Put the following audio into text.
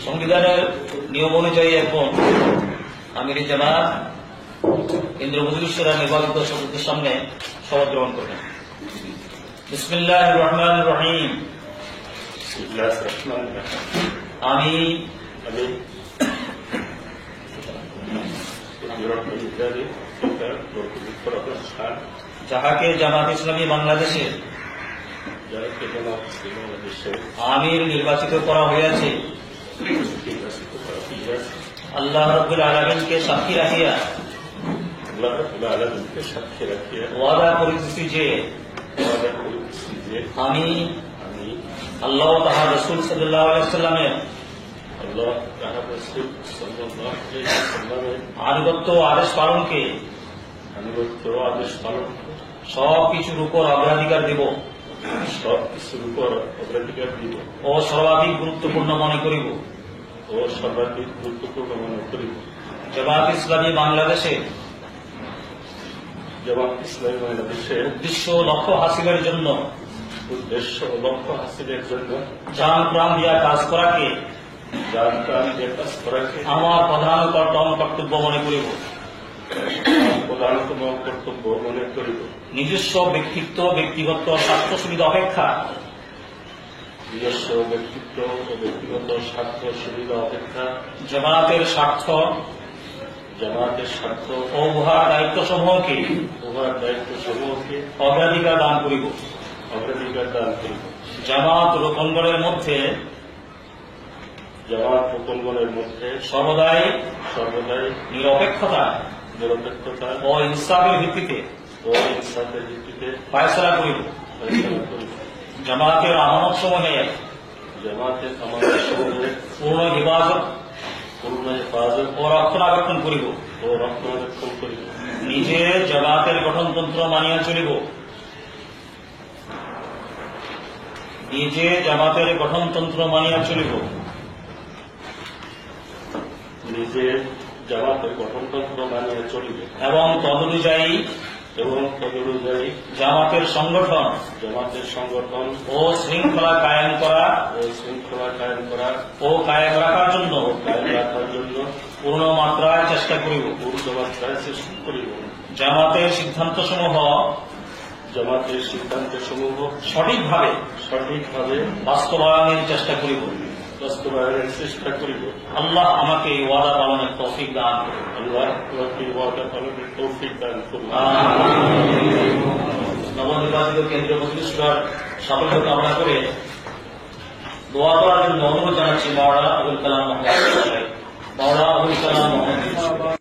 সংবিধানের নিয়ম অনুযায়ী এখন আমির জামাত কেন্দ্রীয় মজলিসের নির্বাচিত সদস্যদের সামনে শপথ গ্রহণ করবেন। বিসমিল্লাহির রহমানির রহিম। আমি যাহাকে জামাত ইসলামী বাংলাদেশের আমির নির্বাচিত করা হইয়াছে, আল্লাহ রাব্বুল আলামিনকে সাক্ষী রাখিয়া ওয়াদা করিতেছি যে আমি আল্লাহ ও তাহার রাসূল সাল্লাল্লাহু আলাইহি ওয়াসাল্লামের আনুগত্য আদেশ পালনকে সব কিছুর উপর অগ্রাধিকার দিব ও সর্বাধিক গুরুত্বপূর্ণ মনে করিব। জামাত ইসলামী বাংলাদেশে উদ্দেশ্য ও লক্ষ্য হাসিলের জন্য জান প্রাণ দিয়া কাজ করাকে আমার প্রধানতম কর্তব্য মনে করিব। নিজস্ব ব্যক্তিত্ব ব্যক্তিগত স্বার্থ সুবিধা অপেক্ষা জামাতের স্বার্থ ও উহার দায়িত্ব সমূহকে অগ্রাধিকার দান করিব। জামাত রোকনগণের মধ্যে সর্বদাই নিরপেক্ষতা ও ইনসাফের ভিত্তিতে ফয়সালা করিব। জামাতের আমানত সমূহে পূর্ণ হেফাজত ও রক্ষণাবেক্ষণ করিব। নিজে জামাতের গঠনতন্ত্র মানিয়া চলিব। এবং তদনুযায়ী জামাতের সংগঠন ও শৃঙ্খলা কায়েম করা ও কায়েম রাখার জন্য পূর্ণ মাত্রায় চেষ্টা করিব। জামাতের সিদ্ধান্ত সমূহ সঠিকভাবে বাস্তবায়নের চেষ্টা করিব। আল্লাহ আমাকে এই ওয়াদা পালনের তৌফিক দান করুন। নবনির্বাচিত কেন্দ্রীয় মজলিসের সাফল্য কামনা করে দোয়া করার জন্য অনুরোধ জানাচ্ছি মাওলানা আবুল কালাম মোহাম্মদ।